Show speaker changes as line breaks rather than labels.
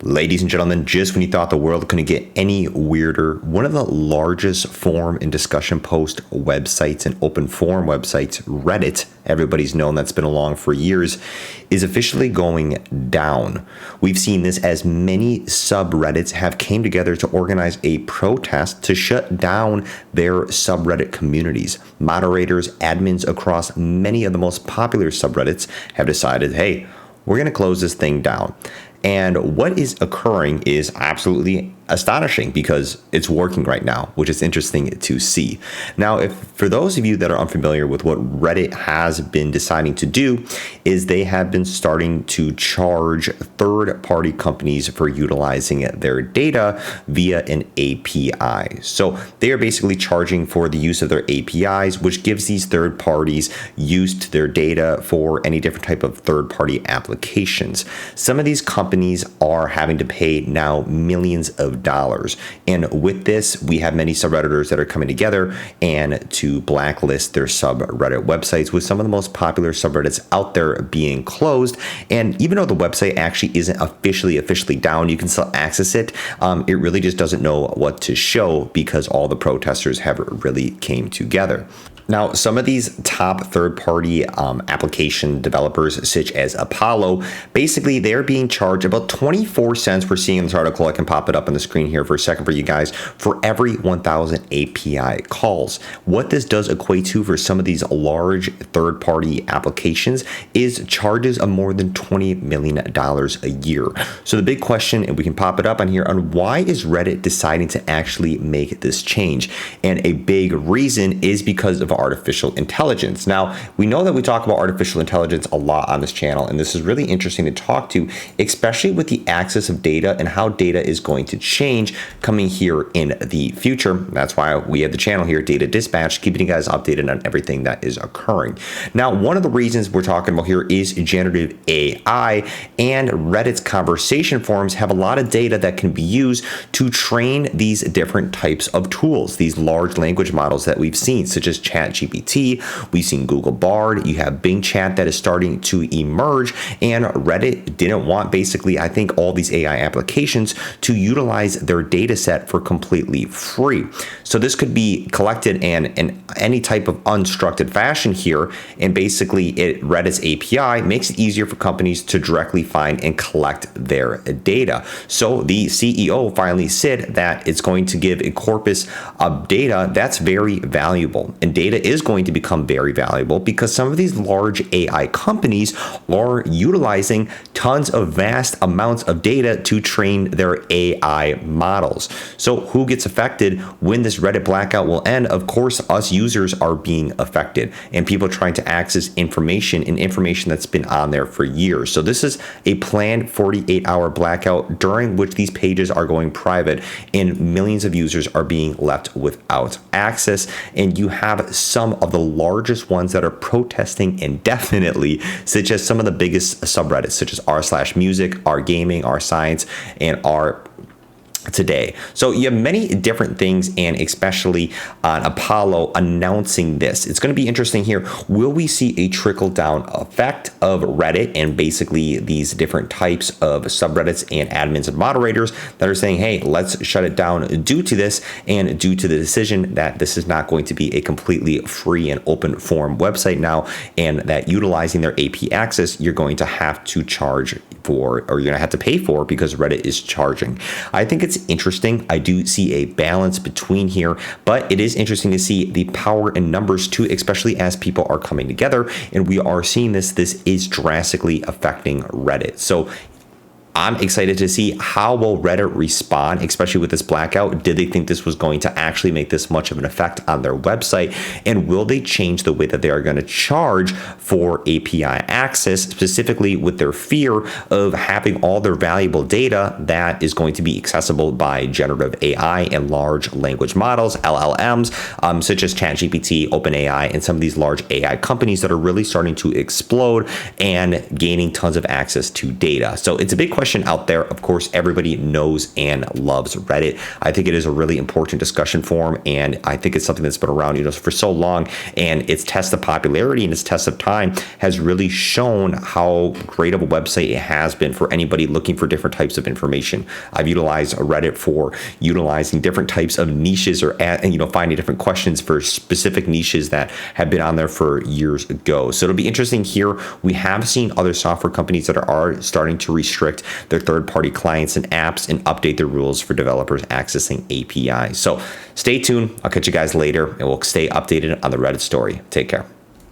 Ladies and gentlemen, just when you thought the world couldn't get any weirder, one of the largest forum and discussion post websites and open forum websites, Reddit, everybody's known that's been along for years, is officially going down. We've seen this as many subreddits have came together to organize a protest to shut down their subreddit communities. Moderators, admins across many of the most popular subreddits have decided, hey, we're going to close this thing down. And what is occurring is absolutely astonishing because it's working right now, which is interesting to see. Now, if for those of you that are unfamiliar with what Reddit has been deciding to do, is they have been starting to charge third-party companies for utilizing their data via an API. So they are basically charging for the use of their APIs, which gives these third parties use to their data for any different type of third-party applications. Some of these companies are having to pay now millions of dollars. And with this, we have many subredditors that are coming together and to blacklist their subreddit websites, with some of the most popular subreddits out there being closed. And even though the website actually isn't officially down, you can still access it. It really just doesn't know what to show because all the protesters have really came together. Now, some of these top third-party application developers, such as Apollo, basically they're being charged about 24 cents. We're seeing in this article, I can pop it up on the screen here for a second for you guys, for every 1,000 API calls. What this does equate to for some of these large third-party applications is charges of more than $20 million a year. So the big question, and we can pop it up on here, on why is Reddit deciding to actually make this change? And a big reason is because of artificial intelligence. Now, we know that we talk about artificial intelligence a lot on this channel, and this is really interesting to talk to, especially with the access of data and how data is going to change coming here in the future. That's why we have the channel here, Data Dispatch, keeping you guys updated on everything that is occurring. Now, one of the reasons we're talking about here is generative AI, and Reddit's conversation forums have a lot of data that can be used to train these different types of tools, these large language models that we've seen, such as ChatGPT, we've seen Google Bard, you have Bing Chat that is starting to emerge, and Reddit didn't want basically, I think, all these AI applications to utilize their data set for completely free. So this could be collected in any type of unstructured fashion here, and basically Reddit's API makes it easier for companies to directly find and collect their data. So the CEO finally said that it's going to give a corpus of data that's very valuable, and data is going to become very valuable because some of these large AI companies are utilizing tons of vast amounts of data to train their AI models. So who gets affected when this Reddit blackout will end? Of course, us users are being affected, and people trying to access information that's been on there for years. So this is a planned 48-hour blackout during which these pages are going private and millions of users are being left without access. And you have some of the largest ones that are protesting indefinitely, such as some of the biggest subreddits, such as r/music, r/gaming, r/science, and r today. So you have many different things, and especially on Apollo announcing this. It's going to be interesting here. Will we see a trickle down effect of Reddit and basically these different types of subreddits and admins and moderators that are saying, hey, let's shut it down due to this, and due to the decision that this is not going to be a completely free and open forum website now, and that utilizing their AP access, you're going to have to charge for, or you're going to have to pay for, because Reddit is charging. I think it's interesting. I do see a balance between here, but it is interesting to see the power in numbers too, especially as people are coming together, and we are seeing this is drastically affecting Reddit. So I'm excited to see how will Reddit respond, especially with this blackout. Did they think this was going to actually make this much of an effect on their website? And will they change the way that they are going to charge for API access, specifically with their fear of having all their valuable data that is going to be accessible by generative AI and large language models, LLMs, such as ChatGPT, OpenAI, and some of these large AI companies that are really starting to explode and gaining tons of access to data. So it's a big question question out there. Of course, everybody knows and loves Reddit. I think it is a really important discussion forum, and I think it's something that's been around, for so long, and its test of popularity and its test of time has really shown how great of a website it has been for anybody looking for different types of information. I've utilized Reddit for utilizing different types of niches, or finding different questions for specific niches that have been on there for years ago. So it'll be interesting here. We have seen other software companies that are starting to restrict their third-party clients and apps and update the rules for developers accessing APIs. So stay tuned. I'll catch you guys later, and we'll stay updated on the Reddit story. Take care.